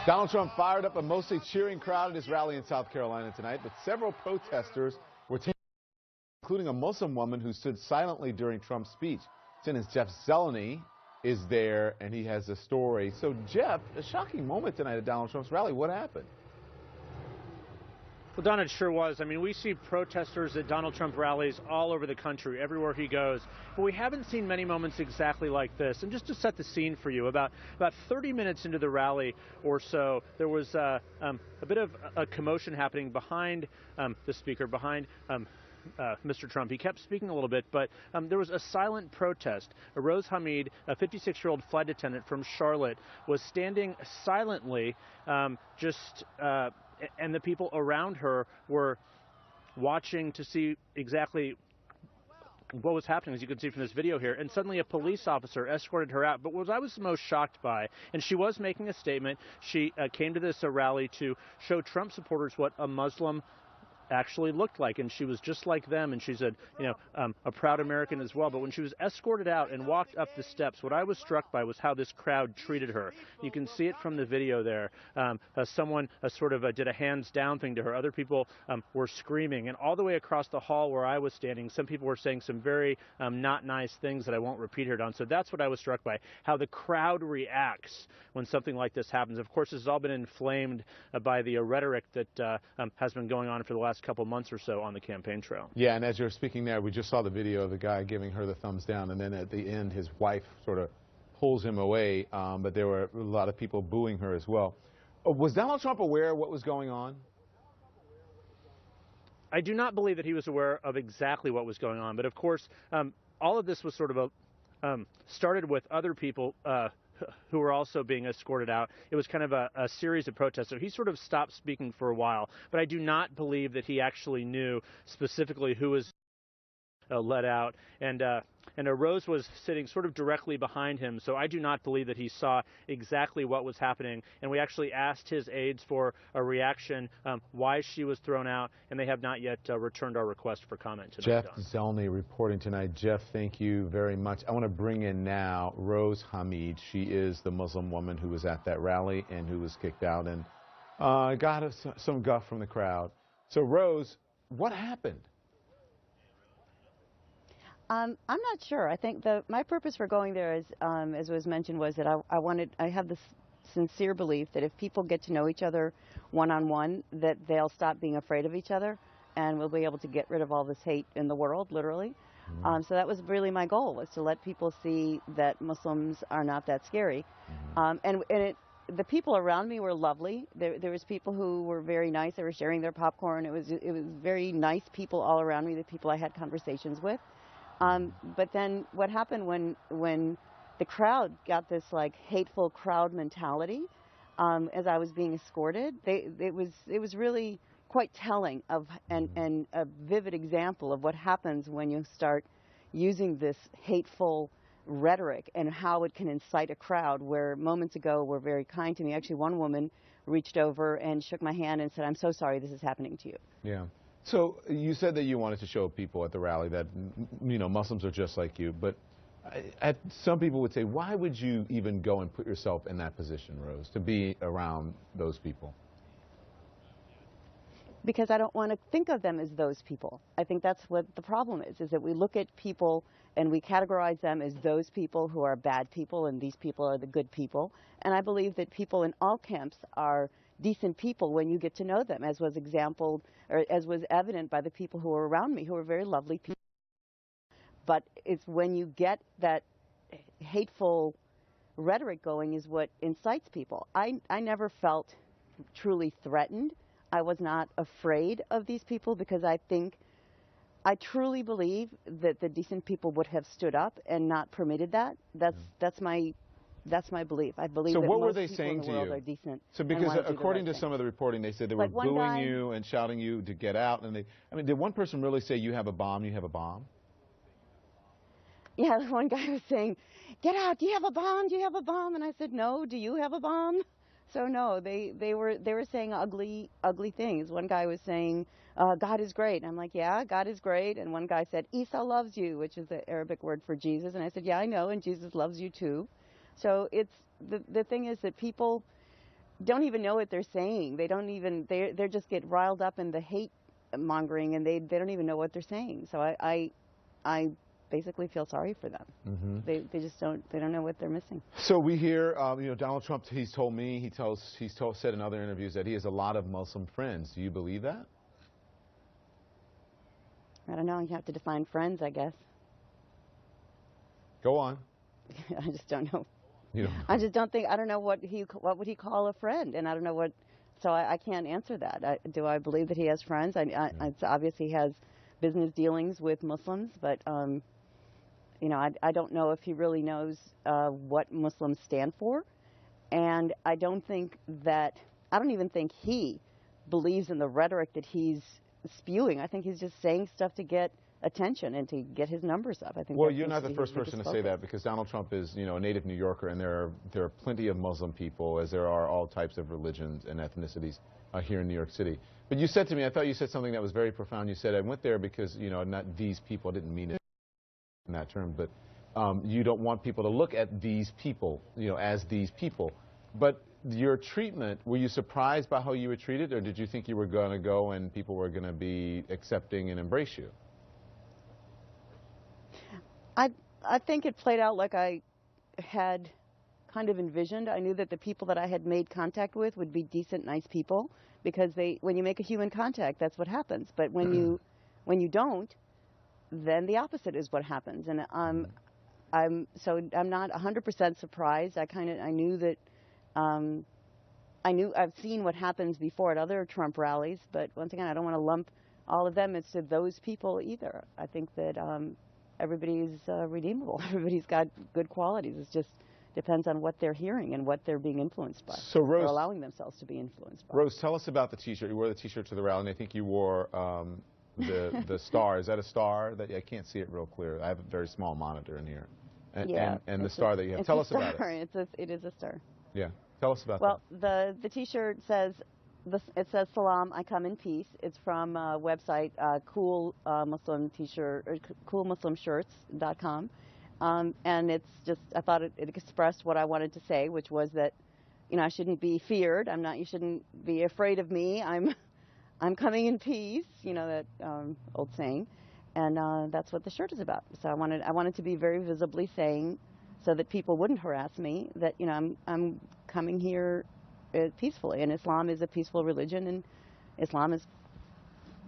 Donald Trump fired up a mostly cheering crowd at his rally in South Carolina tonight, but several protesters were taken, including a Muslim woman who stood silently during Trump's speech. CNN's Jeff Zeleny is there, and he has a story. So, Jeff, a shocking moment tonight at Donald Trump's rally. What happened? Well, Don, it sure was. I mean, we see protesters at Donald Trump rallies all over the country, everywhere he goes. But we haven't seen many moments exactly like this. And just to set the scene for you, about 30 minutes into the rally or so, there was a bit of a commotion happening behind the speaker, behind Mr. Trump. He kept speaking a little bit, but there was a silent protest. Rose Hamid, a 56-year-old flight attendant from Charlotte, was standing silently, and the people around her were watching to see exactly what was happening, as you can see from this video here. And suddenly a police officer escorted her out. But what I was most shocked by, and she was making a statement, she came to this rally to show Trump supporters what a Muslim actually looked like, and she was just like them, and she's a proud American as well. But when she was escorted out and walked up the steps, what I was struck by was how this crowd treated her. You can see it from the video there. Someone did a hands down thing to her. Other people were screaming, and all the way across the hall where I was standing, some people were saying some very not nice things that I won't repeat here, Don. So that's what I was struck by, how the crowd reacts when something like this happens. Of course, this has all been inflamed by the rhetoric that has been going on for the last couple months or so on the campaign trail. Yeah, and as you're speaking there, we just saw the video of the guy giving her the thumbs down, and then at the end, his wife sort of pulls him away, but there were a lot of people booing her as well. Was Donald Trump aware of what was going on? I do not believe that he was aware of exactly what was going on, but of course, all of this was sort of started with other people who were also being escorted out. It was kind of a series of protests. So he sort of stopped speaking for a while, but I do not believe that he actually knew specifically who was let out. And Rose was sitting sort of directly behind him, so I do not believe that he saw exactly what was happening. And we actually asked his aides for a reaction, why she was thrown out, and they have not yet returned our request for comment tonight. Jeff Zeleny reporting tonight. Jeff, thank you very much. I want to bring in now Rose Hamid. She is the Muslim woman who was at that rally and who was kicked out and got some guff from the crowd. So, Rose, what happened? I'm not sure. I think my purpose for going there, as was mentioned, was that I have this sincere belief that if people get to know each other one-on-one, that they'll stop being afraid of each other, and we'll be able to get rid of all this hate in the world, literally. So that was really my goal, was to let people see that Muslims are not that scary. The people around me were lovely. There was people who were very nice. They were sharing their popcorn. It was very nice people all around me, the people I had conversations with. But then what happened when the crowd got this like hateful crowd mentality, as I was being escorted, it was really quite telling of and a vivid example of what happens when you start using this hateful rhetoric and how it can incite a crowd, where moments ago were very kind to me. Actually, one woman reached over and shook my hand and said, "I'm so sorry this is happening to you." Yeah. So you said that you wanted to show people at the rally that, Muslims are just like you, but some people would say, why would you even go and put yourself in that position, Rose, to be around those people? Because I don't want to think of them as those people. I think that's what the problem is that we look at people and we categorize them as those people who are bad people and these people are the good people. And I believe that people in all camps are decent people when you get to know them, as was evident by the people who were around me, who were very lovely people. But it's when you get that hateful rhetoric going is what incites people. I never felt truly threatened. I was not afraid of these people, because I truly believe that the decent people would have stood up and not permitted that. That's my belief. I believe that most people in the world are decent. So because according to some of the reporting, they said they were booing you and shouting you to get out. And did one person really say, "You have a bomb, you have a bomb"? Yeah, one guy was saying, "Get out, do you have a bomb, do you have a bomb?" And I said, "No, do you have a bomb?" So no, they were saying ugly things. One guy was saying, "God is great." And I'm like, "Yeah, God is great." And one guy said, "Isa loves you," which is the Arabic word for Jesus. And I said, "Yeah, I know, and Jesus loves you too." So the thing is that people don't even know what they're saying. They don't even, they just get riled up in the hate mongering, and they don't even know what they're saying. So I basically feel sorry for them. Mm-hmm. They just they don't know what they're missing. So we hear, Donald Trump, he's told me, said in other interviews that he has a lot of Muslim friends. Do you believe that? I don't know. You have to define friends, I guess. Go on. I just don't know. You don't. I just don't think, I don't know what would he call a friend, and I don't know what, so I can't answer that. Do I believe that he has friends? It's obvious he has business dealings with Muslims, but I don't know if he really knows what Muslims stand for, and I don't even think he believes in the rhetoric that he's spewing. I think he's just saying stuff to get attention and to get his numbers up. I think. Well, you're not the first person to say that, because Donald Trump is, a native New Yorker, and there are plenty of Muslim people, as there are all types of religions and ethnicities here in New York City. But you said to me, I thought you said something that was very profound. You said, I went there because, not these people. I didn't mean it in that term, but you don't want people to look at these people, as these people. But your treatment, were you surprised by how you were treated, or did you think you were going to go and people were going to be accepting and embrace you? I think it played out like I had kind of envisioned. I knew that the people that I had made contact with would be decent, nice people, because when you make a human contact, that's what happens. But when you don't, then the opposite is what happens. And I'm not 100% surprised. I knew that I've seen what happens before at other Trump rallies, but once again, I don't want to lump all of them into those people either. I think that everybody's redeemable. Everybody's got good qualities. It just depends on what they're hearing and what they're being influenced by. So Rose, or allowing themselves to be influenced by. Rose, tell us about the T-shirt. You wore the T-shirt to the rally, and I think you wore the star. Is that a star? I can't see it real clear. I have a very small monitor in here. And the star that you have. Tell us about it. It is a star. Yeah. Tell us about that. Well, the T-shirt says, it says "Salam, I come in peace." It's from a website, Cool Muslim T-shirt, or CoolMuslimShirts.com, and it's just, I thought it expressed what I wanted to say, which was that, I shouldn't be feared. You shouldn't be afraid of me. I'm coming in peace. That old saying, and that's what the shirt is about. So I wanted to be very visibly saying, so that people wouldn't harass me, that I'm coming here peacefully, and Islam is a peaceful religion, and Islam is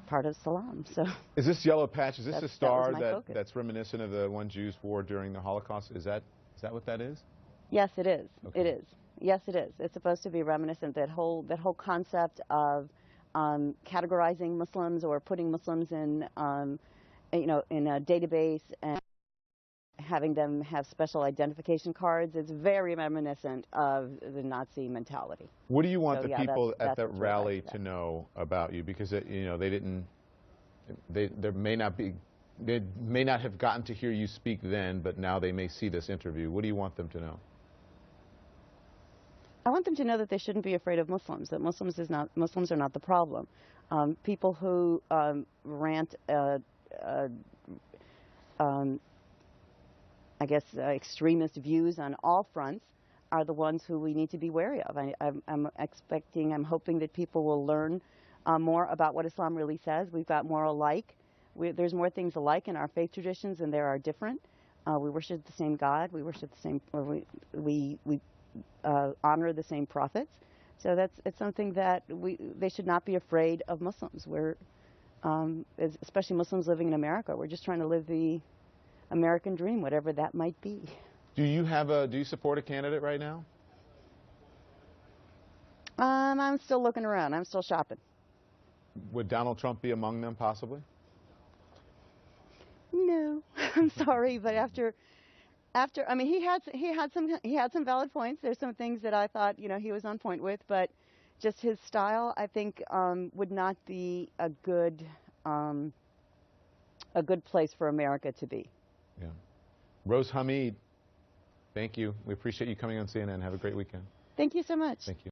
part of Salam. So is this yellow patch? Is this a star that's reminiscent of the one Jews wore during the Holocaust? Is that what that is? Yes, it is. Okay. It is. Yes, it is. It's supposed to be reminiscent. That whole concept of categorizing Muslims or putting Muslims in in a database and having them have special identification cards is very reminiscent of the Nazi mentality. What do you want the people at that rally to know about you? Because they may not have gotten to hear you speak then, but now they may see this interview. What do you want them to know? I want them to know that they shouldn't be afraid of Muslims. That Muslims are not the problem. People who rant extremist views on all fronts are the ones who we need to be wary of. I'm hoping that people will learn more about what Islam really says. We've got more alike. There's more things alike in our faith traditions than there are different. We worship the same God. We worship the same. We honor the same prophets. So it's something that they should not be afraid of Muslims. Especially Muslims living in America. We're just trying to live the American dream, whatever that might be. Do you support a candidate right now? I'm still looking around. I'm still shopping. Would Donald Trump be among them, possibly? No, I'm sorry, but after, I mean, he had some valid points. There's some things that I thought, he was on point with, but just his style, I think, would not be a good place for America to be. Yeah. Rose Hamid, thank you. We appreciate you coming on CNN. Have a great weekend. Thank you so much. Thank you.